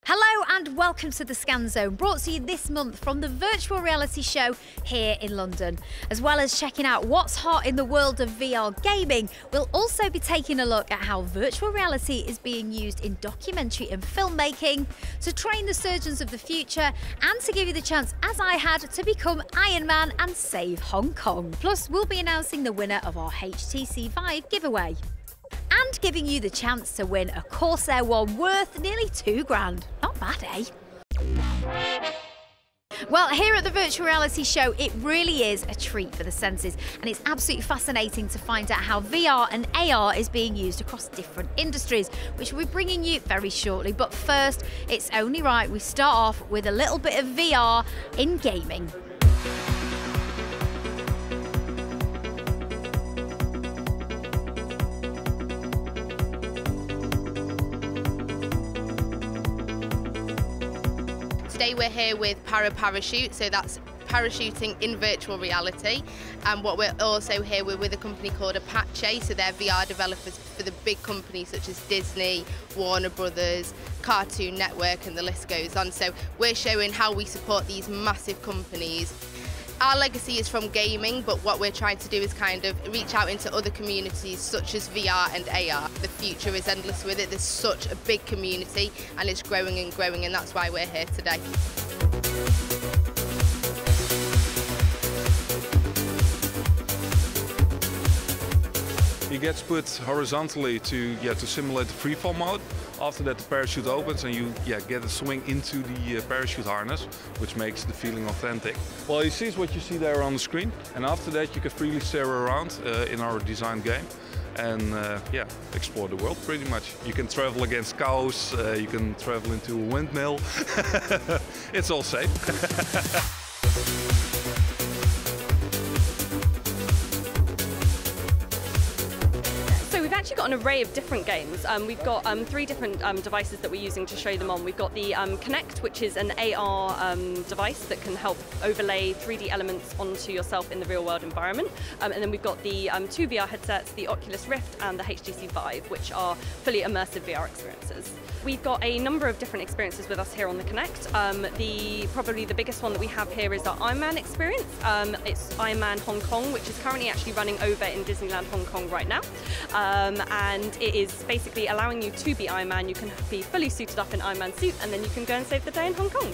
Hello and welcome to the Scan Zone, brought to you this month from the virtual reality show here in London. As well as checking out what's hot in the world of VR gaming, we'll also be taking a look at how virtual reality is being used in documentary and filmmaking, to train the surgeons of the future, and to give you the chance, as I had, to become Iron Man and save Hong Kong. Plus, we'll be announcing the winner of our HTC VIVE giveaway, and giving you the chance to win a Corsair ONE worth nearly £2 grand. Not bad, eh? Well, here at the Virtual Reality Show, it really is a treat for the senses, and it's absolutely fascinating to find out how VR and AR is being used across different industries, which we'll be bringing you very shortly. But first, it's only right we start off with a little bit of VR in gaming. Today we're here with Parachute, so that's parachuting in virtual reality. And what we're also here with a company called Apache, so they're VR developers for the big companies such as Disney, Warner Brothers, Cartoon Network, and the list goes on. So we're showing how we support these massive companies. Our legacy is from gaming, but what we're trying to do is kind of reach out into other communities such as VR and AR. The future is endless with it. There's such a big community and it's growing and growing, and that's why we're here today. He gets put horizontally to simulate the freefall mode. After that, the parachute opens and you get a swing into the parachute harness, which makes the feeling authentic. Well, you see is what you see there on the screen, and after that you can freely stare around in our design game and explore the world pretty much. You can travel against cows, you can travel into a windmill. It's all safe. We've actually got an array of different games. We've got 3 different devices that we're using to show them on. We've got the Connect, which is an AR device that can help overlay 3D elements onto yourself in the real world environment. And then we've got the 2 VR headsets, the Oculus Rift and the HTC VIVE, which are fully immersive VR experiences. We've got a number of different experiences with us here on the Connect. Probably the biggest one that we have here is our Iron Man experience. It's Iron Man Hong Kong, which is currently actually running over in Disneyland Hong Kong right now. And it is basically allowing you to be Iron Man. You can be fully suited up in Iron Man suit, and then you can go and save the day in Hong Kong.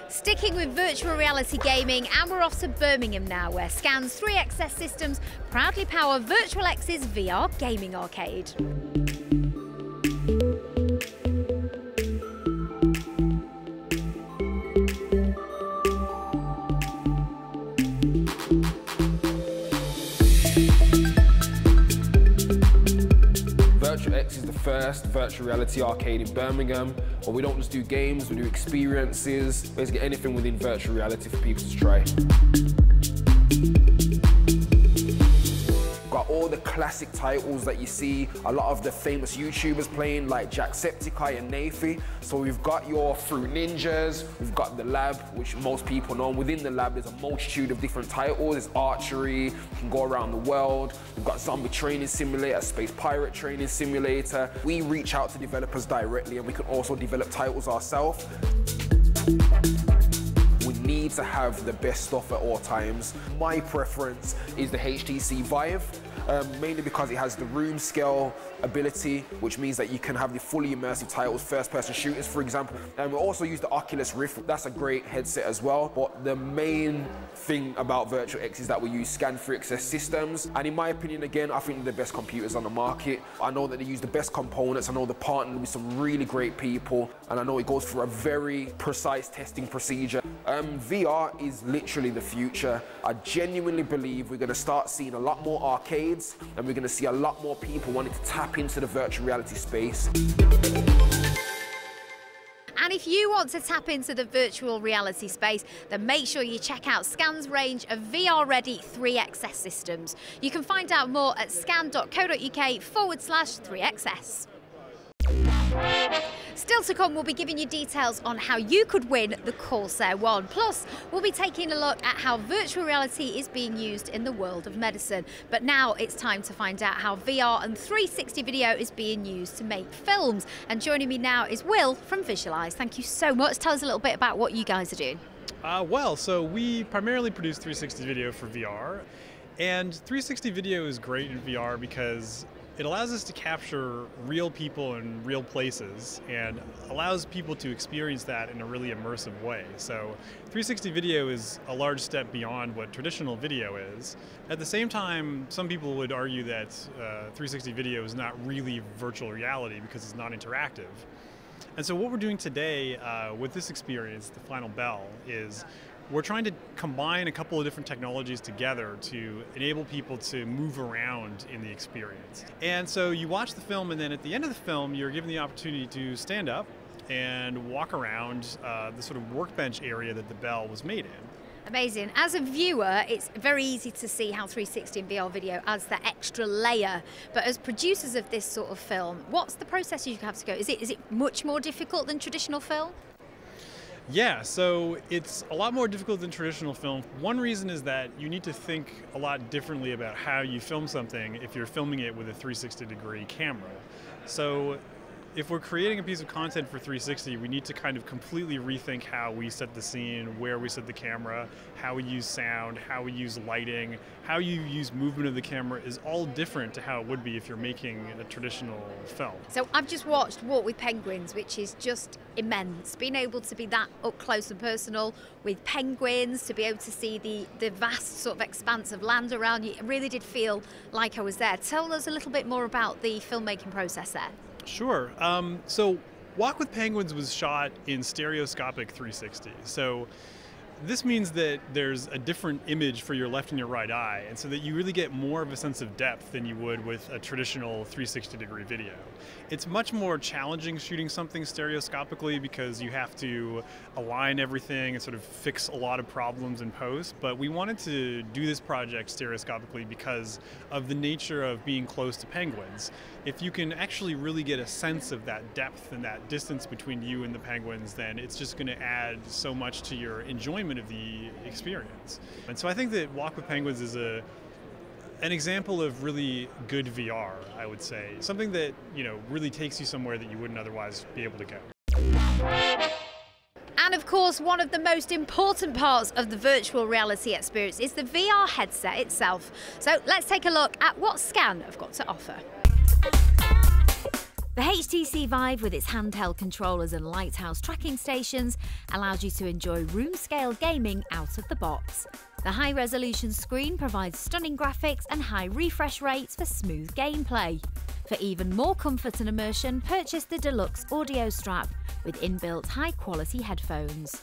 Sticking with virtual reality gaming, and we're off to Birmingham now, where Scan's 3XS systems proudly power Virtual X's VR gaming arcade. Virtual X is the first virtual reality arcade in Birmingham, but we don't just do games, we do experiences, basically anything within virtual reality for people to try. Got all the classic titles that you see a lot of the famous YouTubers playing, like Jacksepticeye and Nafi. So we've got your Fruit Ninjas, we've got the lab, which most people know. Within the lab, there's a multitude of different titles. There's archery, you can go around the world. We've got zombie training simulator, space pirate training simulator. We reach out to developers directly, and we can also develop titles ourselves. We need to have the best stuff at all times. My preference is the HTC VIVE, mainly because it has the room scale ability, which means that you can have the fully immersive titles, first-person shooters, for example. And we also use the Oculus Rift. That's a great headset as well. But the main thing about Virtual X is that we use Scan 3XS systems. And in my opinion, again, I think they're the best computers on the market. I know that they use the best components. I know they're partnered with some really great people. And I know it goes through a very precise testing procedure. VR is literally the future. I genuinely believe we're going to start seeing a lot more arcades, and we're going to see a lot more people wanting to tap into the virtual reality space. And if you want to tap into the virtual reality space, then make sure you check out Scan's range of VR-ready 3XS systems. You can find out more at scan.co.uk/3XS. Still to come, we'll be giving you details on how you could win the Corsair ONE. Plus, we'll be taking a look at how virtual reality is being used in the world of medicine. But now it's time to find out how VR and 360 video is being used to make films. And joining me now is Will from Visualize. Thank you so much. Tell us a little bit about what you guys are doing. So we primarily produce 360 video for VR, and 360 video is great in VR because it allows us to capture real people in real places and allows people to experience that in a really immersive way. So 360 video is a large step beyond what traditional video is. At the same time, some people would argue that 360 video is not really virtual reality because it's not interactive. And so what we're doing today with this experience, the Final Bell, is we're trying to combine a couple of different technologies together to enable people to move around in the experience. And so you watch the film, and then at the end of the film, you're given the opportunity to stand up and walk around the sort of workbench area that the bell was made in. Amazing. As a viewer, it's very easy to see how 360 and VR video adds that extra layer. But as producers of this sort of film, what's the process you have to go? Is it much more difficult than traditional film? Yeah, so it's a lot more difficult than traditional film. One reason is that you need to think a lot differently about how you film something if you're filming it with a 360-degree camera. So if we're creating a piece of content for 360, we need to kind of completely rethink how we set the scene, where we set the camera, how we use sound, how we use lighting, how you use movement of the camera is all different to how it would be if you're making a traditional film. So I've just watched Walk with Penguins, which is just immense. Being able to be that up close and personal with penguins, to be able to see the vast sort of expanse of land around you, it really did feel like I was there. Tell us a little bit more about the filmmaking process there. Sure. So Walk with Penguins was shot in stereoscopic 360. So this means that there's a different image for your left and your right eye, and so that you really get more of a sense of depth than you would with a traditional 360-degree video. It's much more challenging shooting something stereoscopically because you have to align everything and sort of fix a lot of problems in post, but we wanted to do this project stereoscopically because of the nature of being close to penguins. If you can actually really get a sense of that depth and that distance between you and the penguins, then it's just going to add so much to your enjoyment of the experience. And so I think that Walk with Penguins is an example of really good VR, I would say. Something that, really takes you somewhere that you wouldn't otherwise be able to go. And of course, one of the most important parts of the virtual reality experience is the VR headset itself. So let's take a look at what Scan have got to offer. The HTC VIVE, with its handheld controllers and lighthouse tracking stations, allows you to enjoy room-scale gaming out of the box. The high-resolution screen provides stunning graphics and high refresh rates for smooth gameplay. For even more comfort and immersion, purchase the deluxe audio strap with inbuilt high-quality headphones.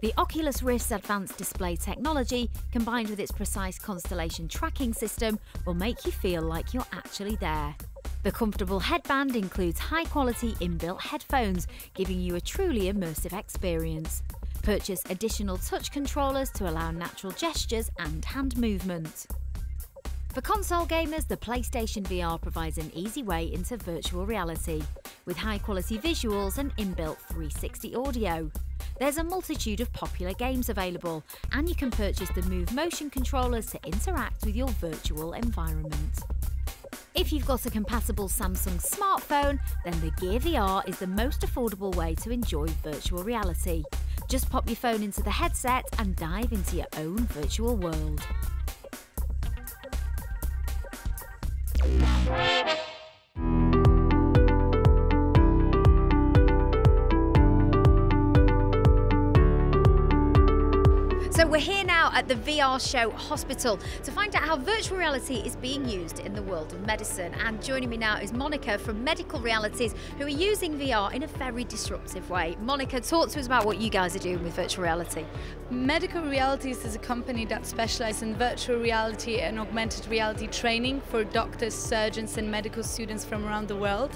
The Oculus Rift's advanced display technology, combined with its precise constellation tracking system, will make you feel like you're actually there. The comfortable headband includes high-quality inbuilt headphones, giving you a truly immersive experience. Purchase additional touch controllers to allow natural gestures and hand movement. For console gamers, the PlayStation VR provides an easy way into virtual reality, with high-quality visuals and inbuilt 360 audio. There's a multitude of popular games available, and you can purchase the Move motion controllers to interact with your virtual environment. If you've got a compatible Samsung smartphone, then the Gear VR is the most affordable way to enjoy virtual reality. Just pop your phone into the headset and dive into your own virtual world. So we're here now at the VR show Hospital to find out how virtual reality is being used in the world of medicine. And joining me now is Monica from Medical Realities, who are using VR in a very disruptive way. Monica, talk to us about what you guys are doing with virtual reality. Medical Realities is a company that specializes in virtual reality and augmented reality training for doctors, surgeons and medical students from around the world.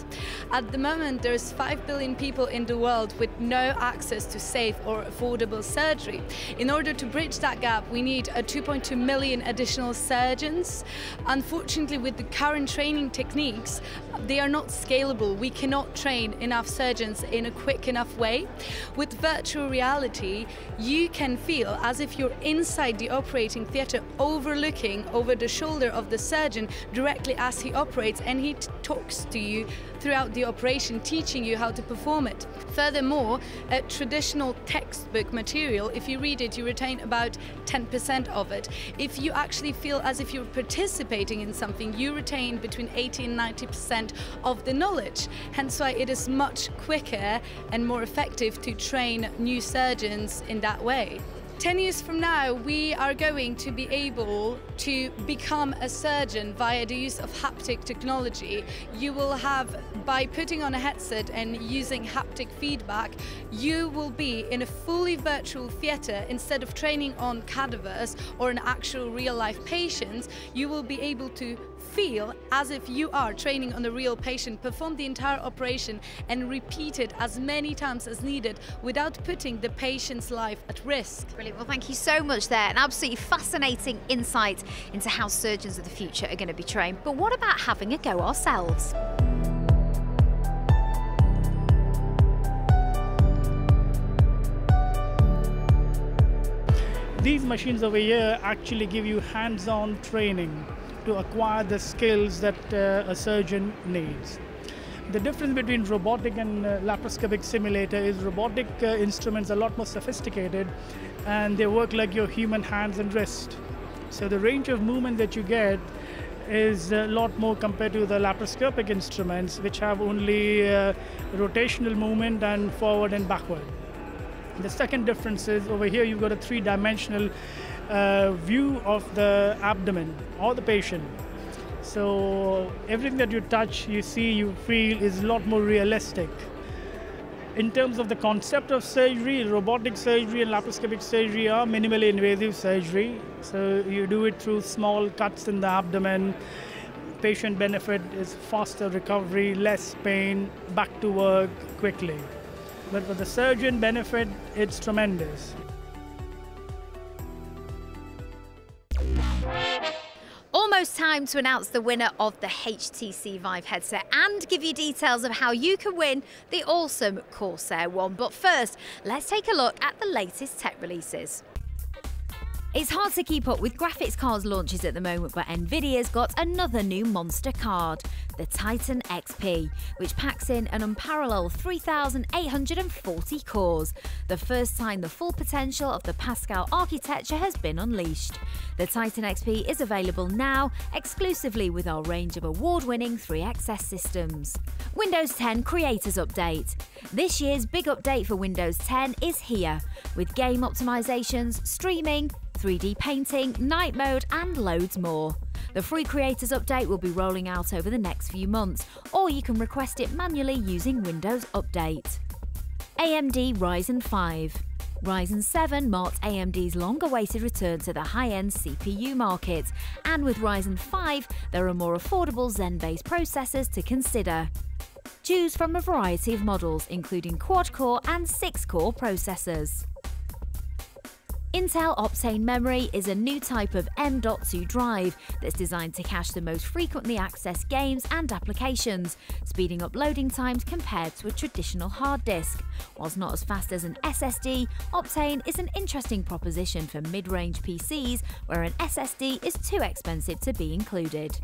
At the moment, there's 5 billion people in the world with no access to safe or affordable surgery. In order to bridge that gap, we need 2.2 million additional surgeons. Unfortunately, with the current training techniques, they are not scalable. We cannot train enough surgeons in a quick enough way. With virtual reality, you can feel as if you're inside the operating theatre, overlooking over the shoulder of the surgeon directly as he operates, and he talks to you throughout the operation, teaching you how to perform it. Furthermore, a traditional textbook material, if you read it, you retain about 10% of it. If you actually feel as if you're participating in something, you retain between 80 and 90% of the knowledge. Hence why it is much quicker and more effective to train new surgeons in that way. 10 years from now, we are going to be able to become a surgeon via the use of haptic technology. You will have, by putting on a headset and using haptic feedback, you will be in a fully virtual theatre. Instead of training on cadavers or an actual real-life patient, you will be able to feel as if you are training on a real patient, perform the entire operation and repeat it as many times as needed without putting the patient's life at risk. Brilliant. Well, thank you so much there. An absolutely fascinating insight into how surgeons of the future are going to be trained. But what about having a go ourselves? These machines over here actually give you hands-on training to acquire the skills that a surgeon needs. The difference between robotic and laparoscopic simulator is robotic instruments are a lot more sophisticated and they work like your human hands and wrist. So the range of movement that you get is a lot more compared to the laparoscopic instruments, which have only rotational movement and forward and backward. The second difference is over here you've got a three-dimensional view of the abdomen or the patient. So everything that you touch, you see, you feel is a lot more realistic. In terms of the concept of surgery, robotic surgery and laparoscopic surgery are minimally invasive surgery. So you do it through small cuts in the abdomen. Patient benefit is faster recovery, less pain, back to work quickly. But for the surgeon benefit, it's tremendous. Almost time to announce the winner of the HTC VIVE headset and give you details of how you can win the Awesome Corsair ONE. But first, let's take a look at the latest tech releases. It's hard to keep up with graphics cards launches at the moment, but Nvidia's got another new monster card, the Titan XP, which packs in an unparalleled 3,840 cores, the first time the full potential of the Pascal architecture has been unleashed. The Titan XP is available now exclusively with our range of award-winning 3XS systems. Windows 10 Creators Update. This year's big update for Windows 10 is here, with game optimizations, streaming, 3D painting, night mode and loads more. The free Creators Update will be rolling out over the next few months, or you can request it manually using Windows Update. AMD Ryzen 5. Ryzen 7 marked AMD's long-awaited return to the high-end CPU market, and with Ryzen 5 there are more affordable Zen-based processors to consider. Choose from a variety of models, including quad-core and 6-core processors. Intel Optane Memory is a new type of M.2 drive that's designed to cache the most frequently accessed games and applications, speeding up loading times compared to a traditional hard disk. Whilst not as fast as an SSD, Optane is an interesting proposition for mid-range PCs where an SSD is too expensive to be included.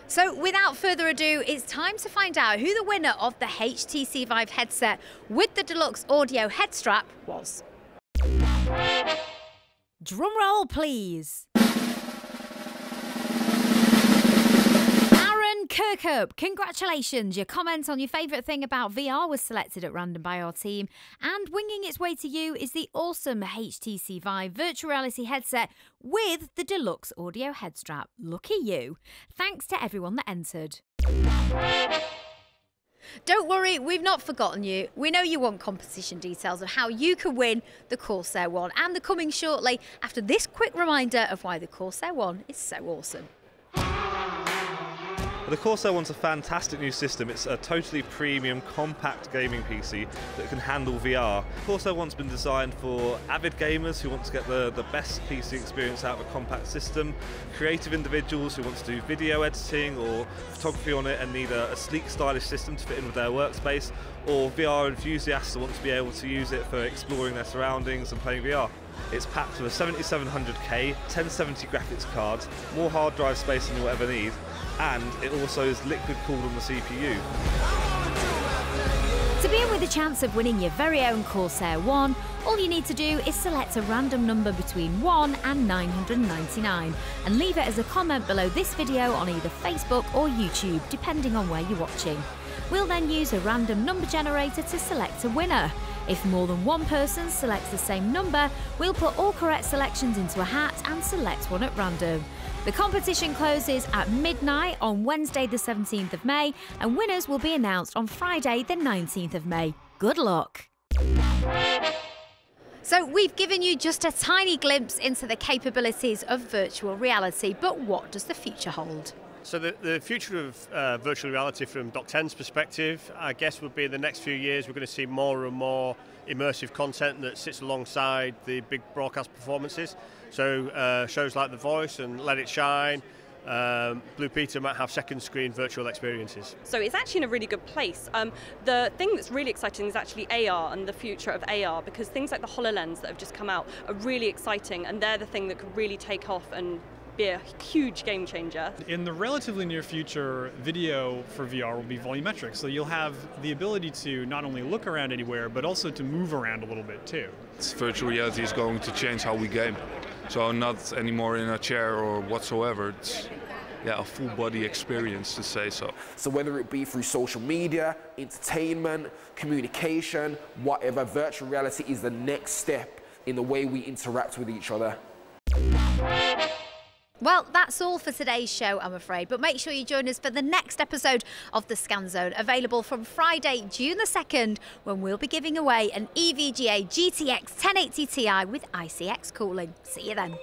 So without further ado, it's time to find out who the winner of the HTC VIVE headset with the deluxe audio head strap was. Drum roll, please. Kirkup, congratulations! Your comment on your favourite thing about VR was selected at random by our team, and winging its way to you is the awesome HTC VIVE virtual reality headset with the deluxe audio head strap. Lucky you! Thanks to everyone that entered. Don't worry, we've not forgotten you. We know you want competition details of how you can win the Corsair ONE, and they're coming shortly after this quick reminder of why the Corsair ONE is so awesome. But the Corsair ONE's a fantastic new system. It's a totally premium, compact gaming PC that can handle VR. Corsair ONE's been designed for avid gamers who want to get the best PC experience out of a compact system, creative individuals who want to do video editing or photography on it and need a sleek, stylish system to fit in with their workspace, or VR enthusiasts who want to be able to use it for exploring their surroundings and playing VR. It's packed with a 7700K, 1070 graphics card, more hard drive space than you'll ever need, and it also is liquid cooled on the CPU. To be in with a chance of winning your very own Corsair ONE, all you need to do is select a random number between 1 and 999 and leave it as a comment below this video on either Facebook or YouTube, depending on where you're watching. We'll then use a random number generator to select a winner. If more than one person selects the same number, we'll put all correct selections into a hat and select one at random. The competition closes at midnight on Wednesday the 17th of May, and winners will be announced on Friday the 19th of May. Good luck! So we've given you just a tiny glimpse into the capabilities of virtual reality, but what does the future hold? So the future of virtual reality from Doc 10's perspective, I guess, would be in the next few years we're going to see more and more immersive content that sits alongside the big broadcast performances. So shows like The Voice and Let It Shine, Blue Peter might have second screen virtual experiences. So it's actually in a really good place. The thing that's really exciting is actually AR and the future of AR, because things like the HoloLens that have just come out are really exciting, and they're the thing that could really take off and be a huge game changer. In the relatively near future, video for VR will be volumetric, so you'll have the ability to not only look around anywhere, but also to move around a little bit too. Virtual reality is going to change how we game. So not anymore in a chair or whatsoever. It's a full body experience, to say so. So whether it be through social media, entertainment, communication, whatever, virtual reality is the next step in the way we interact with each other. Well, that's all for today's show, I'm afraid, but make sure you join us for the next episode of The Scan Zone, available from Friday, June the 2nd, when we'll be giving away an EVGA GTX 1080 Ti with ICX cooling. See you then.